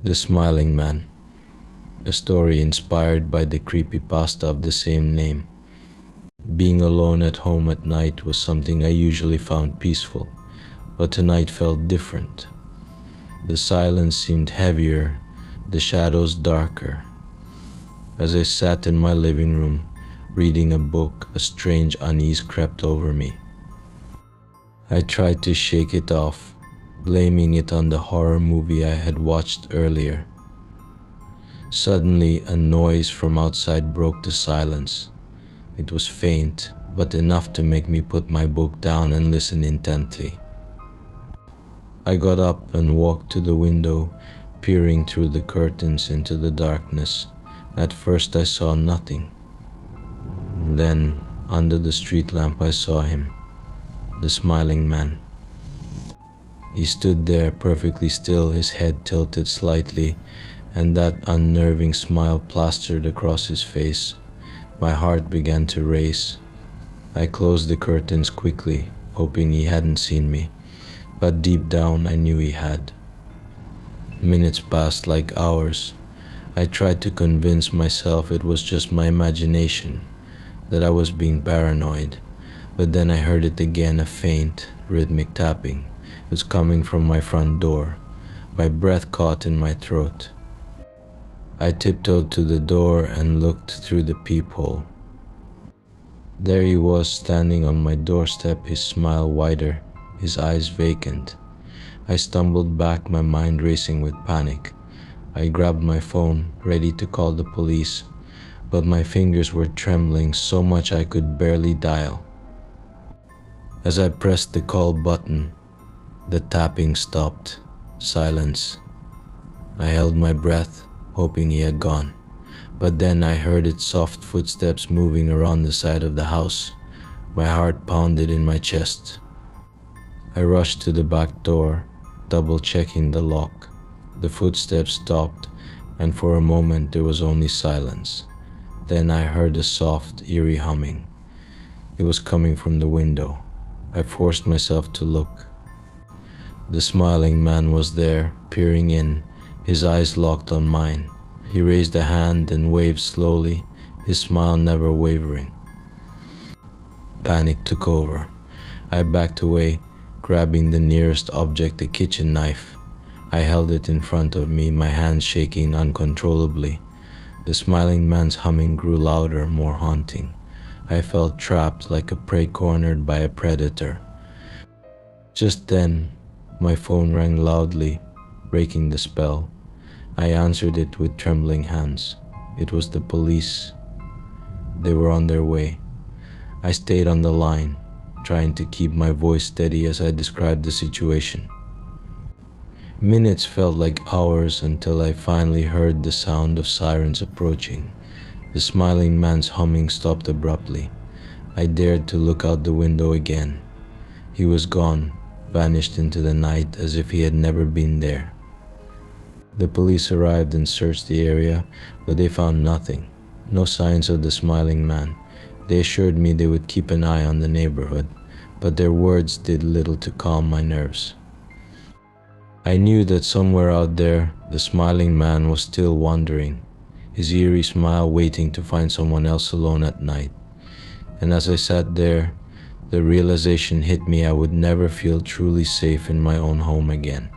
The Smiling Man, a story inspired by the creepypasta of the same name. Being alone at home at night was something I usually found peaceful, but tonight felt different. The silence seemed heavier, the shadows darker. As I sat in my living room, reading a book, a strange unease crept over me. I tried to shake it off, blaming it on the horror movie I had watched earlier. Suddenly, a noise from outside broke the silence. It was faint, but enough to make me put my book down and listen intently. I got up and walked to the window, peering through the curtains into the darkness. At first I saw nothing. Then, under the street lamp, I saw him, the Smiling Man. He stood there perfectly still, his head tilted slightly, and that unnerving smile plastered across his face. My heart began to race. I closed the curtains quickly, hoping he hadn't seen me, but deep down I knew he had. Minutes passed like hours. I tried to convince myself it was just my imagination, that I was being paranoid, but then I heard it again, a faint, rhythmic tapping. It was coming from my front door. My breath caught in my throat. I tiptoed to the door and looked through the peephole. There he was, standing on my doorstep, his smile wider, his eyes vacant. I stumbled back, my mind racing with panic. I grabbed my phone, ready to call the police, but my fingers were trembling so much I could barely dial. As I pressed the call button, the tapping stopped. Silence. I held my breath, hoping he had gone, but then I heard its soft footsteps moving around the side of the house. My heart pounded in my chest. I rushed to the back door, double-checking the lock. The footsteps stopped, and for a moment there was only silence. Then I heard a soft, eerie humming. It was coming from the window. I forced myself to look. The Smiling Man was there, peering in, his eyes locked on mine. He raised a hand and waved slowly, his smile never wavering. Panic took over. I backed away, grabbing the nearest object, a kitchen knife. I held it in front of me, my hands shaking uncontrollably. The Smiling Man's humming grew louder, more haunting. I felt trapped, like a prey cornered by a predator. Just then, my phone rang loudly, breaking the spell. I answered it with trembling hands. It was the police. They were on their way. I stayed on the line, trying to keep my voice steady as I described the situation. Minutes felt like hours until I finally heard the sound of sirens approaching. The Smiling Man's humming stopped abruptly. I dared to look out the window again. He was gone, vanished into the night as if he had never been there. The police arrived and searched the area, but they found nothing. No signs of the Smiling Man. They assured me they would keep an eye on the neighborhood, but their words did little to calm my nerves. I knew that somewhere out there, the Smiling Man was still wandering, his eerie smile waiting to find someone else alone at night. And as I sat there, the realization hit me I would never feel truly safe in my own home again.